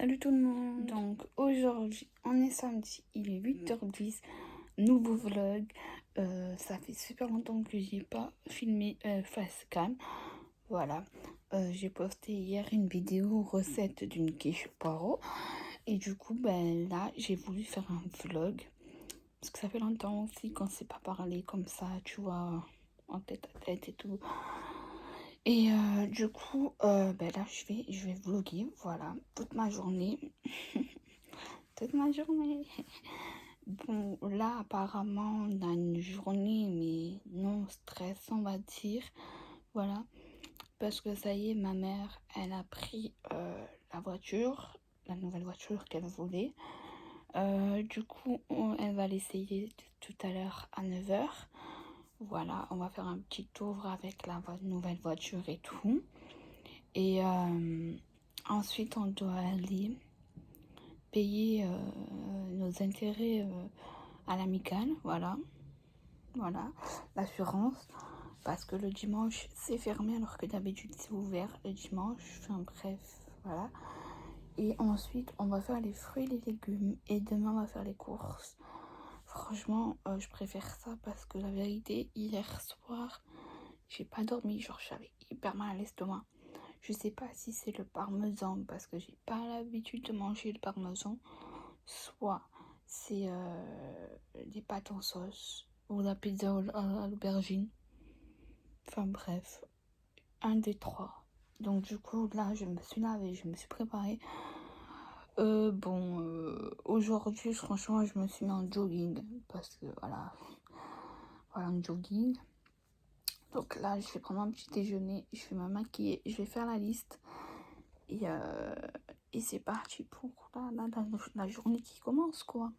Salut tout le monde. Donc aujourd'hui, on est samedi, il est 8h10, nouveau vlog. Ça fait super longtemps que j'ai pas filmé face cam. Voilà, j'ai posté hier une vidéo recette d'une quiche poireau. Et du coup, ben là, j'ai voulu faire un vlog. Parce que ça fait longtemps aussi qu'on ne s'est pas parlé comme ça, tu vois, en tête à tête et tout. Et du coup, ben là, je vais vlogger, voilà, toute ma journée. Toute ma journée. Bon, là, apparemment, on a une journée, mais non stress, on va dire. Voilà. Parce que ça y est, ma mère, elle a pris la voiture, la nouvelle voiture qu'elle voulait. Du coup, elle va l'essayer tout à l'heure à 9h. Voilà, on va faire un petit tour avec la nouvelle voiture et tout. Et ensuite, on doit aller payer nos intérêts à l'amicale, voilà, l'assurance, parce que le dimanche c'est fermé alors que d'habitude c'est ouvert le dimanche, enfin bref, voilà. Et ensuite on va faire les fruits et les légumes et demain on va faire les courses. Franchement, je préfère ça parce que la vérité, hier soir, j'ai pas dormi, genre j'avais hyper mal à l'estomac. Je sais pas si c'est le parmesan parce que j'ai pas l'habitude de manger le parmesan, soit c'est des pâtes en sauce ou la pizza à l'aubergine. Enfin bref, un des trois. Donc du coup là je me suis lavée, je me suis préparée. Aujourd'hui franchement je me suis mis en jogging parce que voilà en jogging. Donc là je vais prendre un petit déjeuner, je vais me maquiller, je vais faire la liste et c'est parti pour la journée qui commence quoi.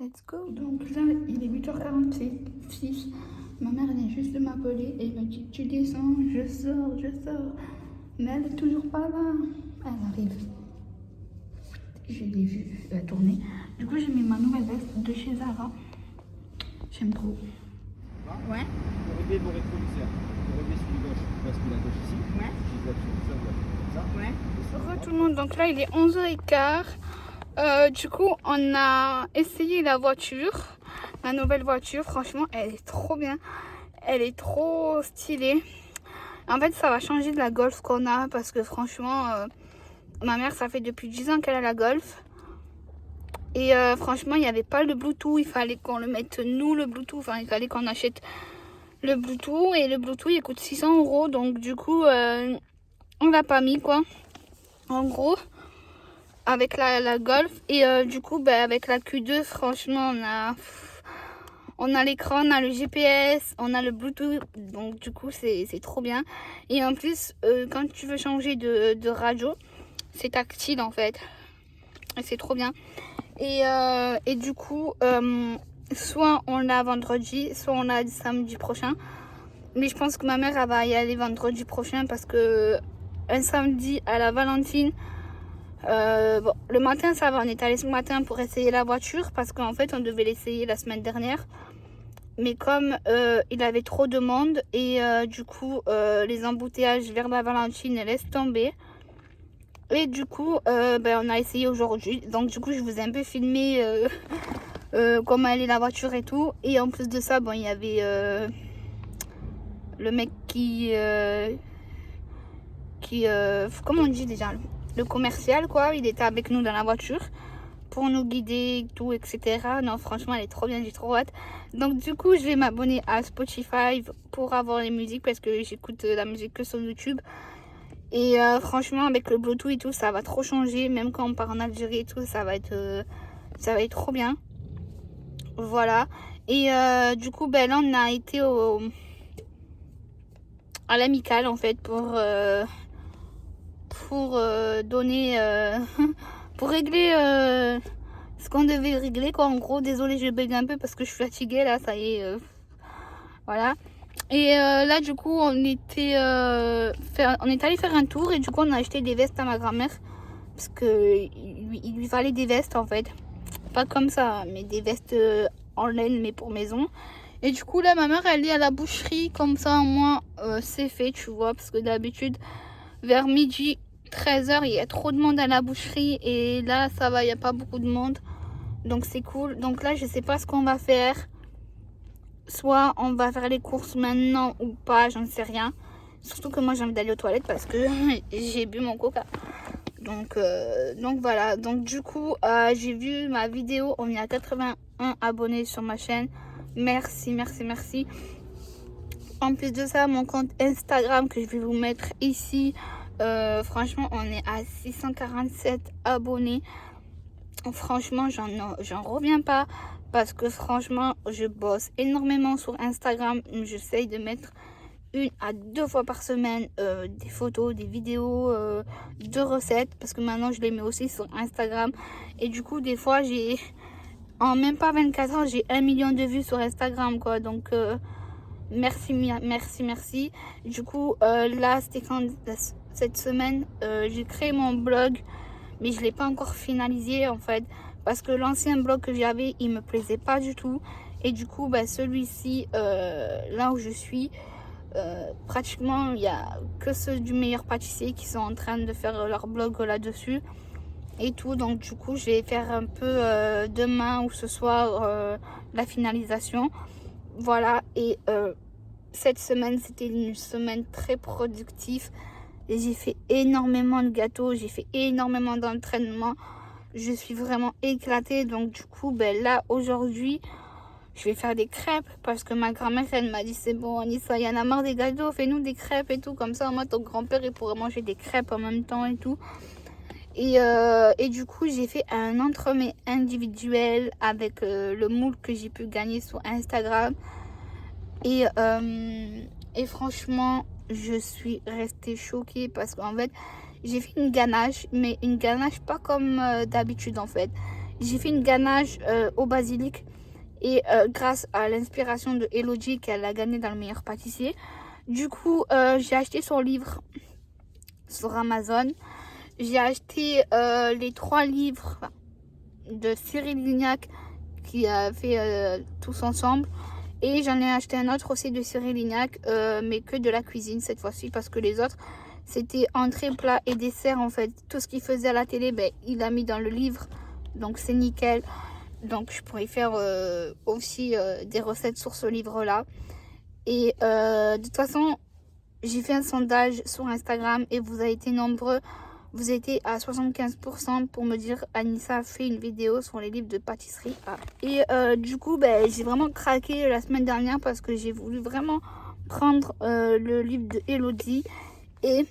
Let's go. Donc là, il est 8h46. Ma mère vient juste de m'appeler et elle me dit tu descends, je sors. Mais elle est toujours pas là. Elle arrive. Je l'ai vue tourner. Du coup, j'ai mis ma nouvelle veste de chez Zara. J'aime trop. Ouais. Réglez vos rétroviseurs. Réglez celui gauche, bascule à gauche ici. Ouais. Je dois comme ça. Ouais. Bonjour tout le monde. Donc là, il est 11h15. Du coup, on a essayé la voiture, la nouvelle voiture. Franchement, elle est trop bien. Elle est trop stylée. En fait, ça va changer de la Golf qu'on a parce que franchement, ma mère, ça fait depuis 10 ans qu'elle a la Golf. Et franchement, il n'y avait pas le Bluetooth. Il fallait qu'on le mette nous, le Bluetooth. Enfin, il fallait qu'on achète le Bluetooth. Et le Bluetooth, il coûte 600 €. Donc, du coup, on l'a pas mis, quoi. En gros, avec la Golf. Et du coup, avec la Q2, franchement, on a l'écran, on a le GPS, on a le Bluetooth. Donc, du coup, c'est trop bien. Et en plus, quand tu veux changer de radio, c'est tactile, en fait. Et c'est trop bien. Et du coup, soit on l'a vendredi, soit on l'a samedi prochain. Mais je pense que ma mère elle va y aller vendredi prochain parce que un samedi à la Valentine, bon, le matin ça va, on est allé ce matin pour essayer la voiture parce qu'en fait on devait l'essayer la semaine dernière. Mais comme il avait trop de monde et du coup les embouteillages vers la Valentine laissent tomber. Et du coup, on a essayé aujourd'hui. Donc du coup, je vous ai un peu filmé comment allait la voiture et tout. Et en plus de ça, bon, il y avait le mec comment on dit déjà, le commercial quoi. Il était avec nous dans la voiture pour nous guider, tout, etc. Non, franchement, elle est trop bien, j'ai trop hâte. Donc du coup, je vais m'abonner à Spotify pour avoir les musiques parce que j'écoute la musique que sur YouTube. Et franchement, avec le Bluetooth et tout, ça va trop changer. Même quand on part en Algérie et tout, ça va être trop bien. Voilà. Et du coup, là, on a été à l'amicale, en fait, pour donner... pour régler ce qu'on devait régler, quoi. En gros, désolé, je bug un peu parce que je suis fatiguée, là, ça y est. Voilà. Et là, du coup, on est allé faire un tour et du coup, on a acheté des vestes à ma grand-mère parce que il lui fallait des vestes en fait, pas comme ça, mais des vestes en laine, mais pour maison. Et du coup, là, ma mère, elle est à la boucherie comme ça, au moins, c'est fait, tu vois, parce que d'habitude, vers midi 13h, il y a trop de monde à la boucherie. Et là, ça va, il n'y a pas beaucoup de monde. Donc c'est cool. Donc là, je sais pas ce qu'on va faire. Soit on va faire les courses maintenant ou pas, j'en sais rien. Surtout que moi, j'ai envie d'aller aux toilettes parce que j'ai bu mon coca. Donc voilà. Donc du coup, j'ai vu ma vidéo. On est à 81 abonnés sur ma chaîne. Merci, merci, merci. En plus de ça, mon compte Instagram que je vais vous mettre ici. Franchement, on est à 647 abonnés. Franchement, j'en reviens pas. Parce que franchement, je bosse énormément sur Instagram. J'essaye de mettre 1 à 2 fois par semaine des photos, des vidéos de recettes. Parce que maintenant, je les mets aussi sur Instagram. Et du coup, des fois, en même pas 24 heures, j'ai 1 million de vues sur Instagram, quoi. Donc, merci, merci, merci. Du coup, là, c'était quand cette semaine, j'ai créé mon blog. Mais je ne l'ai pas encore finalisé, en fait. Parce que l'ancien blog que j'avais, il me plaisait pas du tout. Et du coup, bah, celui-ci, là où je suis, pratiquement, il n'y a que ceux du meilleur pâtissier qui sont en train de faire leur blog là-dessus. Et tout. Donc, du coup, je vais faire un peu demain ou ce soir la finalisation. Voilà. Et cette semaine, c'était une semaine très productive. Et j'ai fait énormément de gâteaux. J'ai fait énormément d'entraînement. Je suis vraiment éclatée. Donc du coup, ben là, aujourd'hui, je vais faire des crêpes. Parce que ma grand-mère, elle m'a dit, c'est bon, Anissa, il y en a marre des gâteaux. Fais-nous des crêpes et tout. Comme ça, moi, ton grand-père, il pourrait manger des crêpes en même temps et tout. Et du coup, j'ai fait un entremets individuel avec le moule que j'ai pu gagner sur Instagram. Et franchement, je suis restée choquée parce qu'en fait, j'ai fait une ganache, mais une ganache pas comme d'habitude en fait. J'ai fait une ganache au basilic et grâce à l'inspiration de Elodie qu'elle a gagné dans le meilleur pâtissier. Du coup, j'ai acheté son livre sur Amazon. J'ai acheté les 3 livres de Cyril Lignac qui a fait tous ensemble. Et j'en ai acheté un autre aussi de Cyril Lignac, mais que de la cuisine cette fois-ci parce que les autres, c'était entrée, plat et dessert en fait. Tout ce qu'il faisait à la télé, ben, il a mis dans le livre. Donc c'est nickel. Donc je pourrais faire aussi des recettes sur ce livre-là. Et de toute façon, j'ai fait un sondage sur Instagram et vous avez été nombreux. Vous étiez à 75% pour me dire Anissa a fait une vidéo sur les livres de pâtisserie. Et du coup, ben, j'ai vraiment craqué la semaine dernière parce que j'ai voulu vraiment prendre le livre de Elodie. Et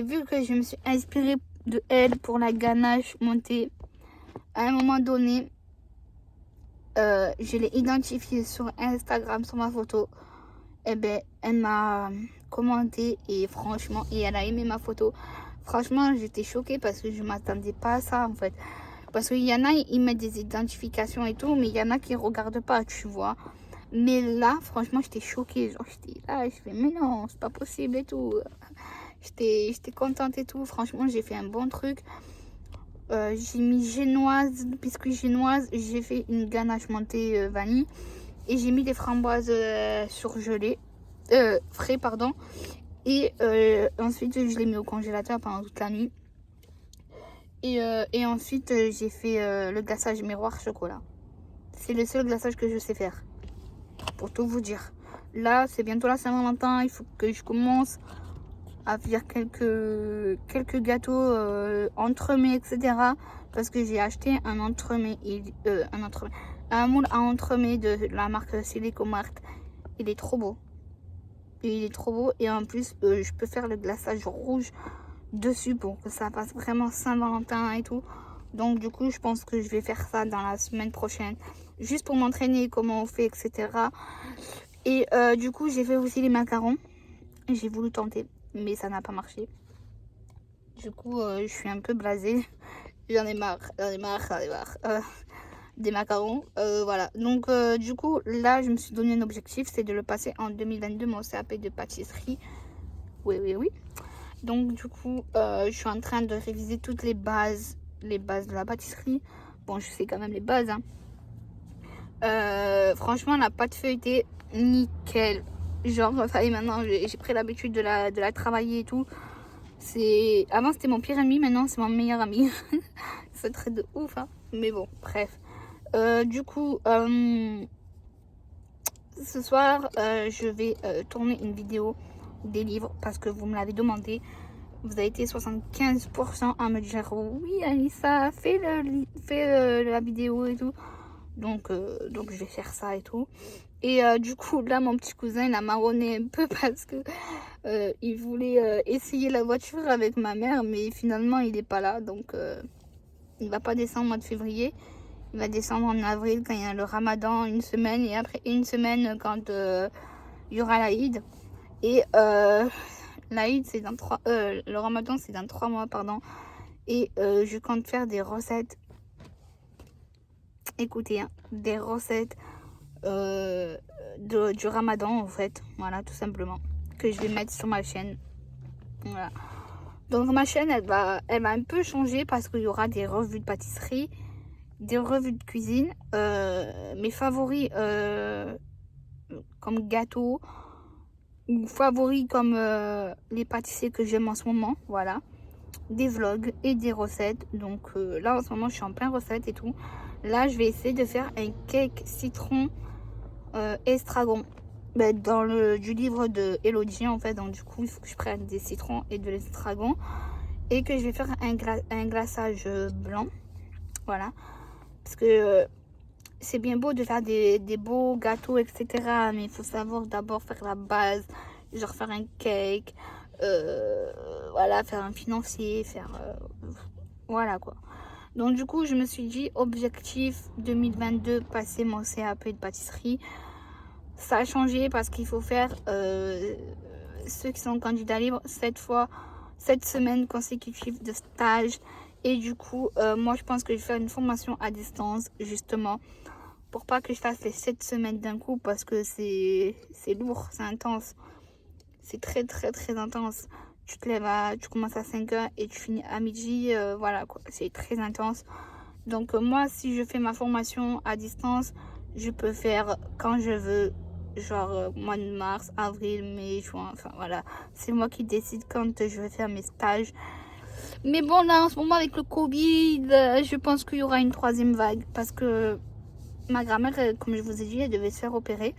vu que je me suis inspirée de elle pour la ganache montée, à un moment donné, je l'ai identifiée sur Instagram, sur ma photo. Et ben, elle m'a commenté et franchement, et elle a aimé ma photo. Franchement, j'étais choquée parce que je ne m'attendais pas à ça en fait. Parce qu'il y en a, ils mettent des identifications et tout, mais il y en a qui ne regardent pas, tu vois. Mais là, franchement, j'étais choquée. Genre, j'étais là, je fais, mais non, c'est pas possible et tout. J'étais contente et tout. Franchement, j'ai fait un bon truc. J'ai mis génoise, biscuit génoise. J'ai fait une ganache montée vanille. Et j'ai mis des framboises surgelées. Frais, pardon. Et ensuite, je l'ai mis au congélateur pendant toute la nuit. Et ensuite, j'ai fait le glaçage miroir chocolat. C'est le seul glaçage que je sais faire. Pour tout vous dire. Là, c'est bientôt la Saint-Valentin. Il faut que je commence à faire quelques gâteaux entremets, etc. Parce que j'ai acheté un entremets. Un moule à entremets de la marque Silicomart. Il est trop beau. Et il est trop beau. Et en plus, je peux faire le glaçage rouge dessus pour que ça passe vraiment Saint-Valentin et tout. Donc du coup, je pense que je vais faire ça dans la semaine prochaine. Juste pour m'entraîner comment on fait, etc. Et du coup, j'ai fait aussi les macarons. J'ai voulu tenter, mais ça n'a pas marché. Du coup, je suis un peu blasée. J'en ai marre des macarons. Voilà. Donc, du coup, là, je me suis donné un objectif, c'est de le passer en 2022, mon CAP de pâtisserie. Oui, oui, oui. Donc, du coup, je suis en train de réviser toutes les bases de la pâtisserie. Bon, je sais quand même les bases. Hein. Franchement, la pâte feuilletée, nickel. Genre, ça y est, maintenant, j'ai pris l'habitude de la travailler et tout. Avant c'était mon pire ami, maintenant c'est mon meilleur ami. C'est très de ouf, hein. Mais bon, bref. Du coup, ce soir, je vais tourner une vidéo des livres parce que vous me l'avez demandé. Vous avez été 75% à me dire oui, Anissa, fais la vidéo et tout. Donc je vais faire ça et tout. Et du coup, là, mon petit cousin, il a marronné un peu parce que il voulait essayer la voiture avec ma mère, mais finalement, il n'est pas là. Donc, il va pas descendre au mois de février. Il va descendre en avril quand il y a le ramadan, une semaine. Et après une semaine, quand il y aura l'Aïd. Et l'Aïd, c'est le ramadan, c'est dans 3 mois, pardon. Et je compte faire des recettes. Écoutez, hein, des recettes du ramadan, en fait. Voilà, tout simplement. Que je vais mettre sur ma chaîne. Voilà. Donc ma chaîne, elle va un peu changer parce qu'il y aura des revues de pâtisserie, des revues de cuisine, mes favoris comme gâteaux, ou favoris comme les pâtissiers que j'aime en ce moment, voilà. Des vlogs et des recettes. Donc là en ce moment je suis en plein recette et tout. Là je vais essayer de faire un cake citron estragon. Dans du livre de Elodie en fait. Donc du coup il faut que je prenne des citrons et de l'estragon. Et que je vais faire un glaçage blanc. Voilà. Parce que c'est bien beau de faire des beaux gâteaux, etc. Mais il faut savoir d'abord faire la base. Genre faire un cake. Voilà, faire un financier. Voilà quoi. Donc du coup, je me suis dit, objectif 2022, passer mon CAP de pâtisserie. Ça a changé parce qu'il faut faire ceux qui sont candidats libres 7 semaines consécutives de stage. Et du coup, moi je pense que je vais faire une formation à distance justement pour pas que je fasse les 7 semaines d'un coup parce que c'est lourd, c'est intense. C'est très très très intense. Tu te lèves tu commences à 5h et tu finis à midi, voilà quoi, c'est très intense. Donc moi si je fais ma formation à distance, je peux faire quand je veux. Genre mois de mars, avril, mai, juin, enfin voilà. C'est moi qui décide quand je vais faire mes stages. Mais bon là en ce moment avec le Covid, je pense qu'il y aura une 3e vague. Parce que ma grand-mère, comme je vous ai dit, elle devait se faire opérer.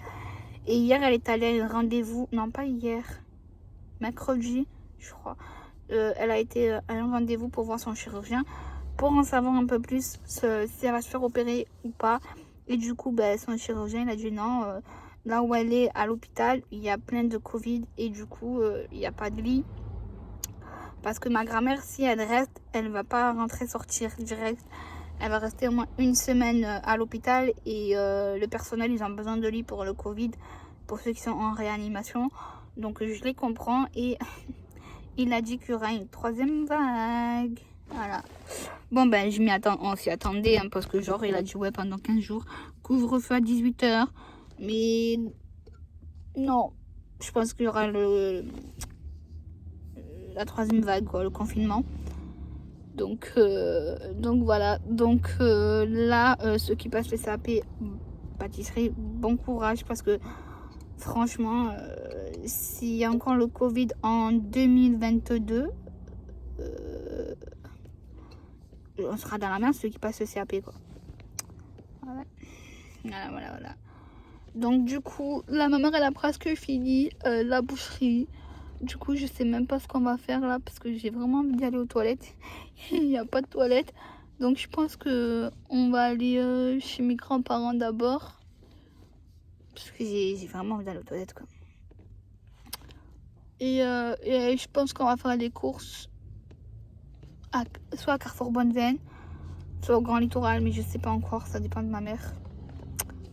Et hier elle est allée à un rendez-vous, non pas hier, mercredi je crois. Elle a été à un rendez-vous pour voir son chirurgien. Pour en savoir un peu plus si elle va se faire opérer ou pas. Et du coup son chirurgien il a dit non. Là où elle est à l'hôpital, il y a plein de Covid et du coup, il n'y a pas de lit. Parce que ma grand-mère, si elle reste, elle ne va pas rentrer sortir direct. Elle va rester au moins une semaine à l'hôpital et le personnel, ils ont besoin de lit pour le Covid, pour ceux qui sont en réanimation. Donc je les comprends et il a dit qu'il y aura une 3e vague. Voilà. Bon je m'y attends, on s'y attendait hein, parce que genre il a dit ouais pendant 15 jours, couvre-feu à 18h. Mais non, je pense qu'il y aura la 3e vague, quoi, le confinement. Donc voilà. Donc là, ceux qui passent le CAP pâtisserie, bon courage parce que franchement, s'il y a encore le Covid en 2022, on sera dans la merde ceux qui passent le CAP, quoi. Voilà. Donc du coup, là ma mère elle a presque fini la boucherie. Du coup je sais même pas ce qu'on va faire là parce que j'ai vraiment envie d'y aller aux toilettes. Il n'y a pas de toilettes. Donc je pense que on va aller chez mes grands-parents d'abord. Parce que j'ai vraiment envie d'aller aux toilettes quoi. Et je pense qu'on va faire des courses soit à Carrefour Bonneveine, soit au Grand Littoral, mais je sais pas encore, ça dépend de ma mère.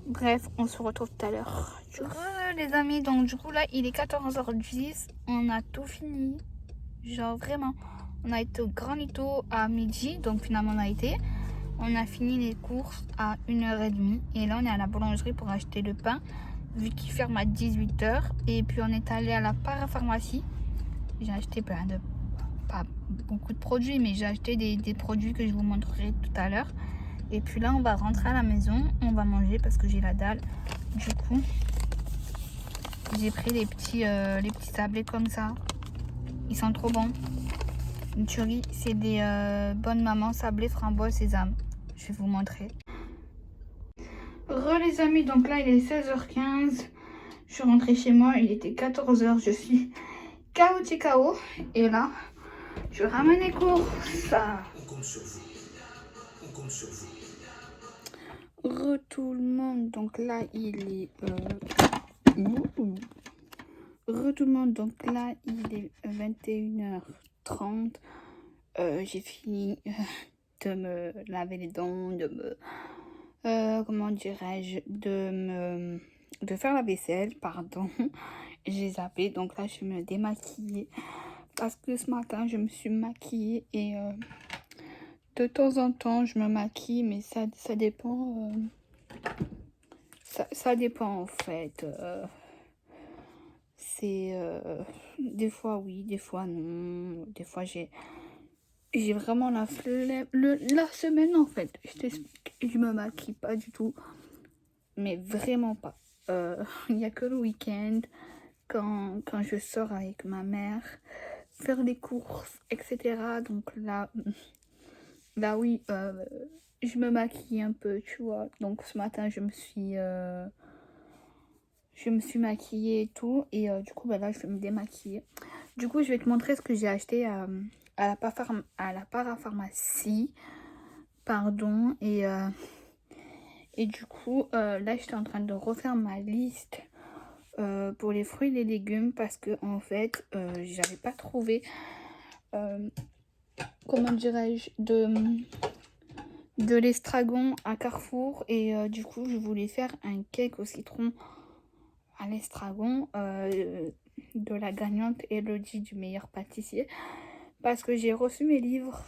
Bref, on se retrouve tout à l'heure. Les amis, donc du coup là il est 14h10, on a tout fini. Genre vraiment, on a été au Grand Litto à midi, donc finalement on a fini les courses à 1h30. Et là on est à la boulangerie pour acheter le pain, vu qu'il ferme à 18h. Et puis on est allé à la parapharmacie. J'ai acheté pas beaucoup de produits, mais j'ai acheté des produits que je vous montrerai tout à l'heure. Et puis là on va rentrer à la maison, on va manger parce que j'ai la dalle. Du coup j'ai pris les petits sablés comme ça. Ils sont trop bons. Une tuerie, c'est des bonnes mamans sablées, framboise, sésame. Je vais vous montrer. Les amis, donc là il est 16h15. Je suis rentrée chez moi, il était 14h. Je suis KO. Et là, je ramène les courses. On compte sur vous. On compte sur vous. Tout le monde, donc là il est tout le monde, donc là il est 21h30. J'ai fini de me laver les dents, de me comment dirais-je, de faire la vaisselle, pardon. J'ai zappé, donc là je vais me démaquiller parce que ce matin je me suis maquillée et de temps en temps je me maquille, mais ça dépend. Ça dépend en fait. C'est des fois oui, des fois non. Des fois j'ai vraiment la flemme. La semaine en fait, je t'explique, je me maquille pas du tout, mais vraiment pas. Il n'y a que le week-end quand je sors avec ma mère faire les courses, etc. Donc là oui, je me maquille un peu, tu vois. Donc ce matin je me suis maquillée et tout, et du coup bah là je vais me démaquiller. Du coup je vais te montrer ce que j'ai acheté à la parapharmacie, pardon. Et du coup là j'étais en train de refaire ma liste pour les fruits et les légumes, parce que en fait j'avais pas trouvé comment dirais-je, de l'estragon à Carrefour, et du coup je voulais faire un cake au citron à l'estragon de la gagnante Elodie du meilleur pâtissier, parce que j'ai reçu mes livres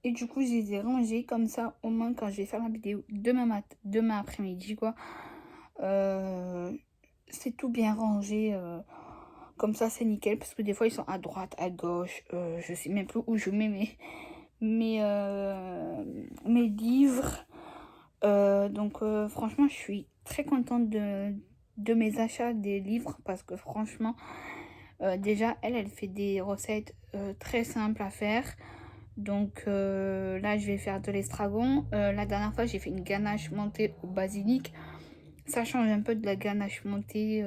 et du coup je les ai rangés comme ça, au moins quand je vais faire la vidéo demain après-midi quoi, c'est tout bien rangé, comme ça c'est nickel, parce que des fois ils sont à droite, à gauche, je sais même plus où je mets mes livres. Donc franchement je suis très contente de mes achats des livres, parce que franchement déjà elle fait des recettes très simples à faire. Donc là je vais faire de l'estragon. La dernière fois j'ai fait une ganache montée au basilic, ça change un peu de la ganache montée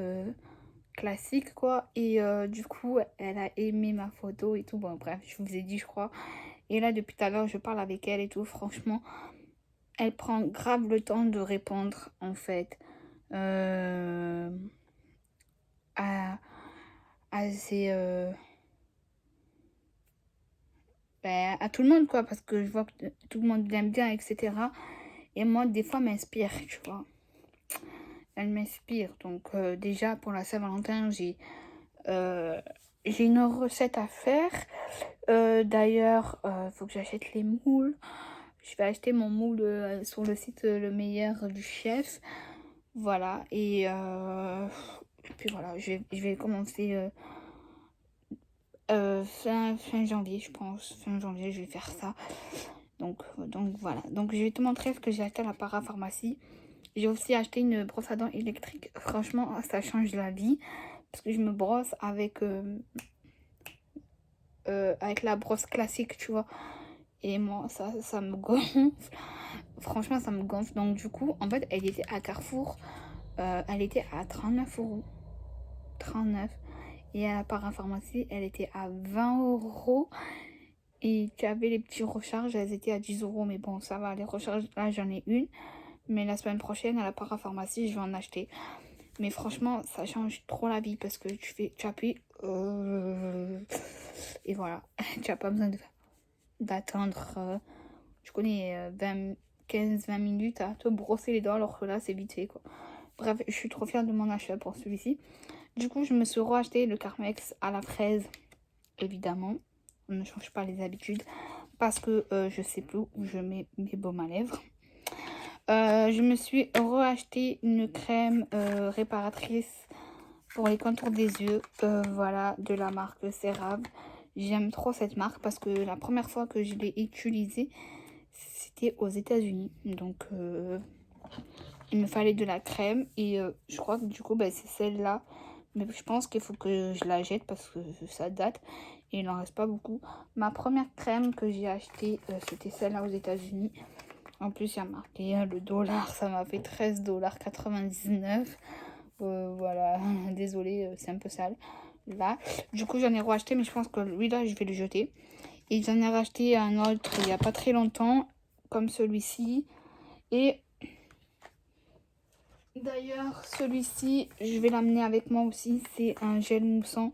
classique quoi, et du coup elle a aimé ma photo et tout. Bon bref, je vous ai dit je crois, et là depuis tout à l'heure je parle avec elle et tout. Franchement elle prend grave le temps de répondre en fait à tout le monde quoi, parce que je vois que tout le monde l'aime bien, etc. Et moi des fois m'inspire, tu vois, elle m'inspire. Donc déjà pour la Saint-Valentin j'ai une recette à faire. D'ailleurs faut que j'achète les moules. Je vais acheter mon moule sur le site Le Meilleur du Chef. Voilà, et puis voilà, je vais commencer fin janvier, je pense. Fin janvier, je vais faire ça. Donc voilà. Donc je vais te montrer ce que j'ai acheté à la parapharmacie. J'ai aussi acheté une brosse à dents électrique. Franchement, ça change la vie, parce que je me brosse avec la brosse classique, tu vois. Et moi, ça me gonfle. Franchement, ça me gonfle. Donc du coup, en fait, elle était à Carrefour. Elle était à 39 €. 39. Et à la parapharmacie, elle était à 20 €. Et tu avais les petits recharges, elles étaient à 10 €. Mais bon, ça va, les recharges, là, j'en ai une. Mais la semaine prochaine, à la parapharmacie, je vais en acheter. Mais franchement, ça change trop la vie, parce que tu appuies. Et voilà, tu n'as pas besoin d'attendre. Je connais 15-20 minutes à te brosser les dents, alors que là, c'est vite fait, quoi. Bref, je suis trop fière de mon achat pour celui-ci. Du coup, je me suis racheté le Carmex à la fraise, évidemment. On ne change pas les habitudes, parce que je sais plus où je mets mes baumes à lèvres. Je me suis racheté une crème réparatrice pour les contours des yeux, voilà, de la marque CeraVe. J'aime trop cette marque, parce que la première fois que je l'ai utilisée, c'était aux États-Unis. Donc il me fallait de la crème, et je crois que du coup c'est celle-là Mais je pense qu'il faut que je la jette parce que ça date et il n'en reste pas beaucoup. Ma première crème que j'ai achetée, c'était celle-là aux États-Unis. En plus, il y a marqué le dollar, ça m'a fait 13,99 $. Voilà, désolée, c'est un peu sale. Là, du coup, j'en ai racheté, mais je pense que lui là, je vais le jeter. Et j'en ai racheté un autre il n'y a pas très longtemps, comme celui-ci. Et d'ailleurs, celui-ci, je vais l'amener avec moi aussi. C'est un gel moussant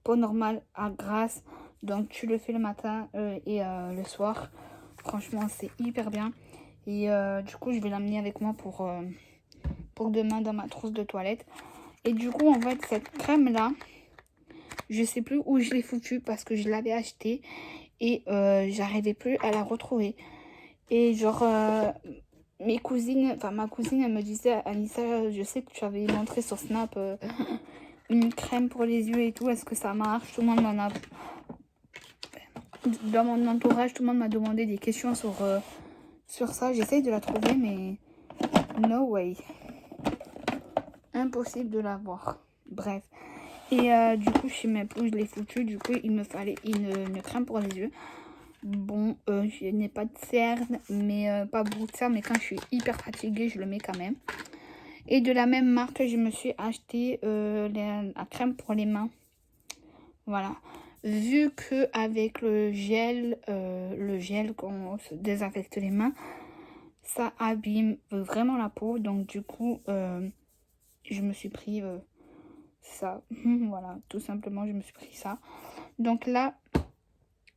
peau normale à grasse. Donc, tu le fais le matin et le soir. Franchement, c'est hyper bien. Et du coup, je vais l'amener avec moi pour demain dans ma trousse de toilette. Et du coup, en fait, cette crème-là, je sais plus où je l'ai foutue parce que je l'avais achetée. Et j'arrivais plus à la retrouver. Et genre, mes cousines, enfin ma cousine, elle me disait, Anissa, je sais que tu avais montré sur Snap une crème pour les yeux et tout, est-ce que ça marche? Tout le monde m'en a... Dans mon entourage, tout le monde m'a demandé des questions sur ça. J'essaye de la trouver, mais no way. Impossible de l'avoir. Bref. Et du coup, je sais même plus où je l'ai foutu. Du coup, il me fallait une crème pour les yeux. Bon, je n'ai pas de cerne, mais pas beaucoup de cerne, mais quand je suis hyper fatiguée, je le mets quand même. Et de la même marque, je me suis acheté la crème pour les mains. Voilà. Vu que avec le gel quand on se désinfecte les mains, ça abîme vraiment la peau. Donc du coup, je me suis pris ça. Voilà, tout simplement, je me suis pris ça. Donc là,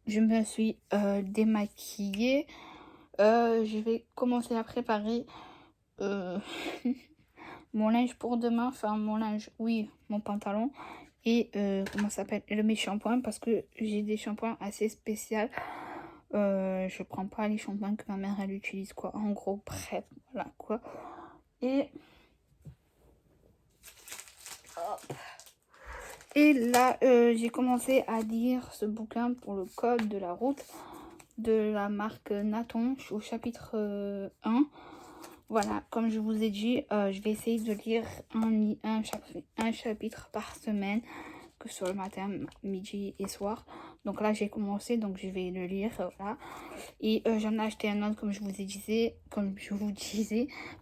je me suis démaquillée. Je vais commencer à préparer mon linge pour demain. Enfin, mon linge, oui, mon pantalon. Et comment ça s'appelle? Mes shampoings, parce que j'ai des shampoings assez spéciaux. Je prends pas les shampoings que ma mère elle utilise, quoi. En gros, bref, voilà quoi. Et hop. Et là, j'ai commencé à lire ce bouquin pour le code de la route de la marque Naton. Je suis au chapitre 1. Voilà, comme je vous ai dit, je vais essayer de lire un chapitre par semaine, que ce soit le matin, midi et soir. Donc là, j'ai commencé, donc je vais le lire, voilà. Et j'en ai acheté un autre, comme je vous disais,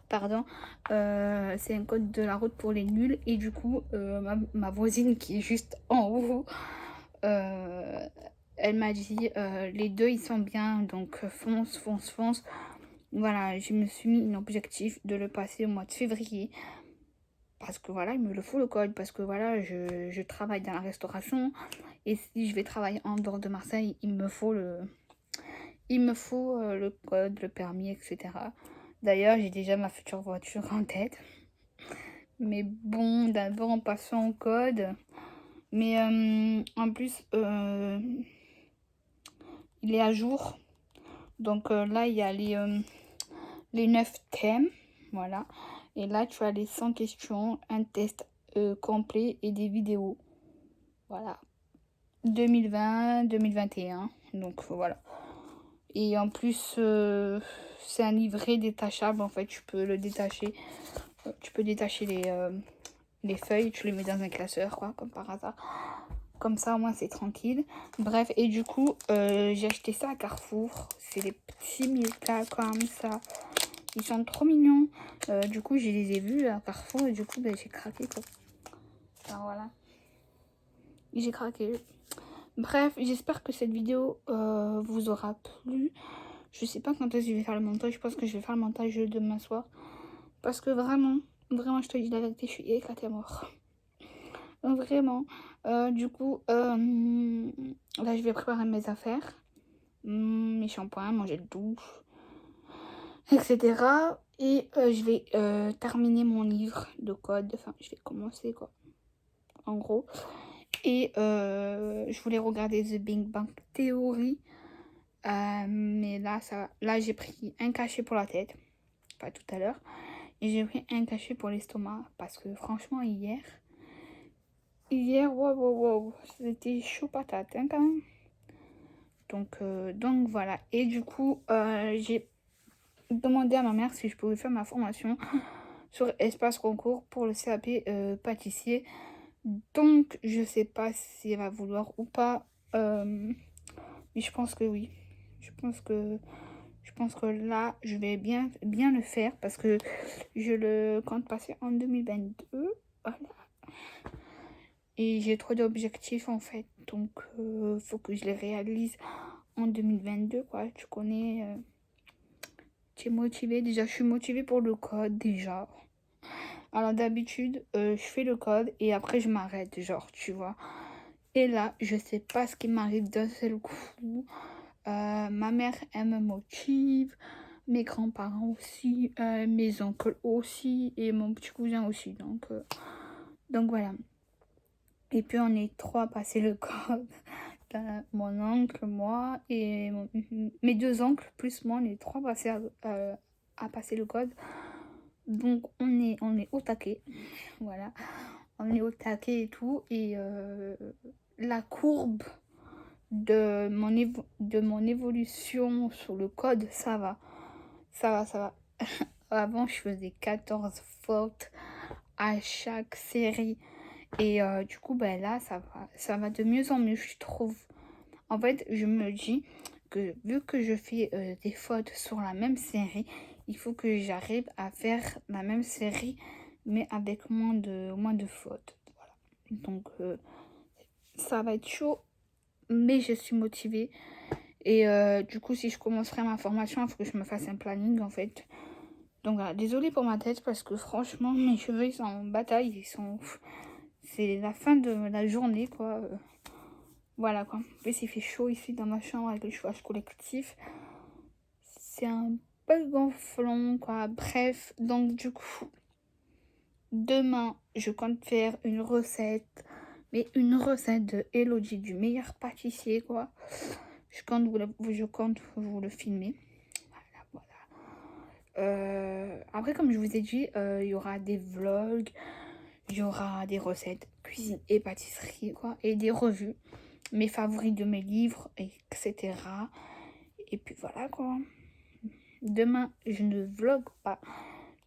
pardon. C'est un code de la route pour les nuls. Et du coup, ma voisine qui est juste en haut, elle m'a dit, les deux, ils sont bien, donc fonce, fonce, fonce. Voilà, je me suis mis un objectif de le passer au mois de février. Parce que voilà, il me le faut le code. Parce que voilà, je travaille dans la restauration. Et si je vais travailler en dehors de Marseille, il me faut le code, le permis, etc. D'ailleurs, j'ai déjà ma future voiture en tête. Mais bon, d'abord en passant au code. Mais en plus, il est à jour. Donc là, il y a les 9 thèmes, voilà. Et là, tu as les 100 questions, un test complet et des vidéos. Voilà. 2020, 2021. Donc voilà. Et en plus, c'est un livret détachable. En fait, tu peux le détacher. Tu peux détacher les feuilles. Tu les mets dans un classeur, quoi, comme par hasard. Comme ça, au moins, c'est tranquille. Bref, et du coup, j'ai acheté ça à Carrefour. C'est des petits Milka comme ça. Ils sont trop mignons. Du coup, je les ai vus à Carrefour et du coup, ben, j'ai craqué, quoi. Enfin, voilà. J'ai craqué. Bref, j'espère que cette vidéo vous aura plu. Je sais pas quand est-ce que je vais faire le montage. Je pense que je vais faire le montage demain soir. Parce que vraiment, je te dis la vérité, je suis éclatée à mort. Vraiment. Du coup, là, je vais préparer mes affaires. Mes shampoings, manger le douche, etc. Et je vais terminer mon livre de code. Enfin, je vais commencer, quoi. En gros. Et je voulais regarder The Big Bang Theory. Mais là, j'ai pris un cachet pour la tête. Pas tout à l'heure. Et j'ai pris un cachet pour l'estomac. Parce que franchement, hier, wow, c'était chaud patate, hein, quand même. Donc voilà. Et du coup, j'ai demandé à ma mère si je pouvais faire ma formation sur espace concours pour le CAP pâtissier. Donc, je sais pas si elle va vouloir ou pas. Mais je pense que oui. Je pense que là, je vais bien le faire parce que je le compte passer en 2022. Voilà. Et j'ai trop d'objectifs en fait. Donc, faut que je les réalise en 2022, quoi. Tu connais. Tu es motivée. Déjà, je suis motivée pour le code, déjà. Alors, d'habitude, je fais le code et après, je m'arrête, genre, tu vois. Et là, je sais pas ce qui m'arrive d'un seul coup. Ma mère, elle me motive. Mes grands-parents aussi. Mes oncles aussi. Et mon petit cousin aussi. Donc voilà. Et puis, on est trois à passer le code. Mon oncle, moi et mes deux oncles, plus moi, on est trois passés à passer le code. Donc on est au taquet. Voilà. On est au taquet et tout. Et la courbe de mon évolution sur le code, ça va. Ça va. Avant, je faisais 14 fautes à chaque série. Et du coup, ben là, ça va de mieux en mieux, je trouve. En fait, je me dis que vu que je fais des fautes sur la même série, il faut que j'arrive à faire la même série, mais avec moins de fautes. Voilà. Donc, ça va être chaud, mais je suis motivée. Et du coup, si je commencerai ma formation, il faut que je me fasse un planning, en fait. Donc, voilà. Désolée pour ma tête, parce que franchement, mes cheveux, ils sont en bataille. C'est la fin de la journée, quoi. Voilà quoi. En plus, il fait chaud ici dans ma chambre avec le chauffage collectif. C'est un peu gonflant quoi. Bref, donc du coup, demain, je compte faire une recette. Mais une recette de Elodie, du meilleur pâtissier quoi. Je compte vous le filmer. Voilà. Après, comme je vous ai dit, il y aura des vlogs. Il y aura des recettes, cuisine et pâtisserie quoi. Et des revues. Mes favoris de mes livres, etc. Et puis voilà quoi. Demain, je ne vlog pas.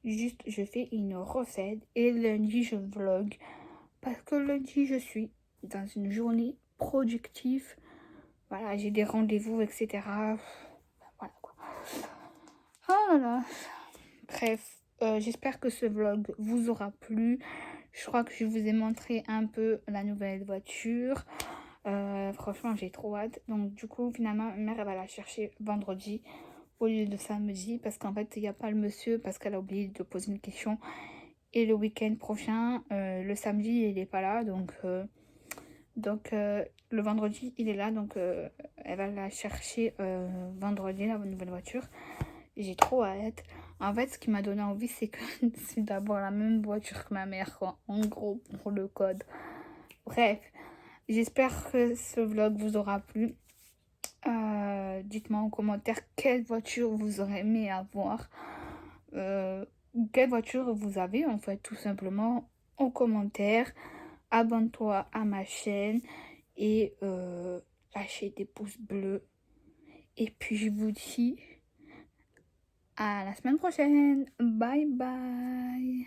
Juste, je fais une recette. Et lundi, je vlog. Parce que lundi, je suis dans une journée productive. Voilà, j'ai des rendez-vous, etc. Voilà quoi. Oh là là. Bref, j'espère que ce vlog vous aura plu. Je crois que je vous ai montré un peu la nouvelle voiture. Franchement, j'ai trop hâte. Donc, du coup, finalement, ma mère, elle va la chercher vendredi au lieu de samedi. Parce qu'en fait, il n'y a pas le monsieur parce qu'elle a oublié de poser une question. Et le week-end prochain, le samedi, il n'est pas là. Donc le vendredi, il est là. Donc, elle va la chercher vendredi, la nouvelle voiture. J'ai trop hâte. En fait, ce qui m'a donné envie, c'est d'avoir la même voiture que ma mère, quoi. En gros, pour le code. Bref. J'espère que ce vlog vous aura plu. Dites-moi en commentaire quelle voiture vous aurez aimé avoir. Quelle voiture vous avez en fait tout simplement en commentaire. Abonne-toi à ma chaîne et lâchez des pouces bleus. Et puis je vous dis à la semaine prochaine. Bye bye.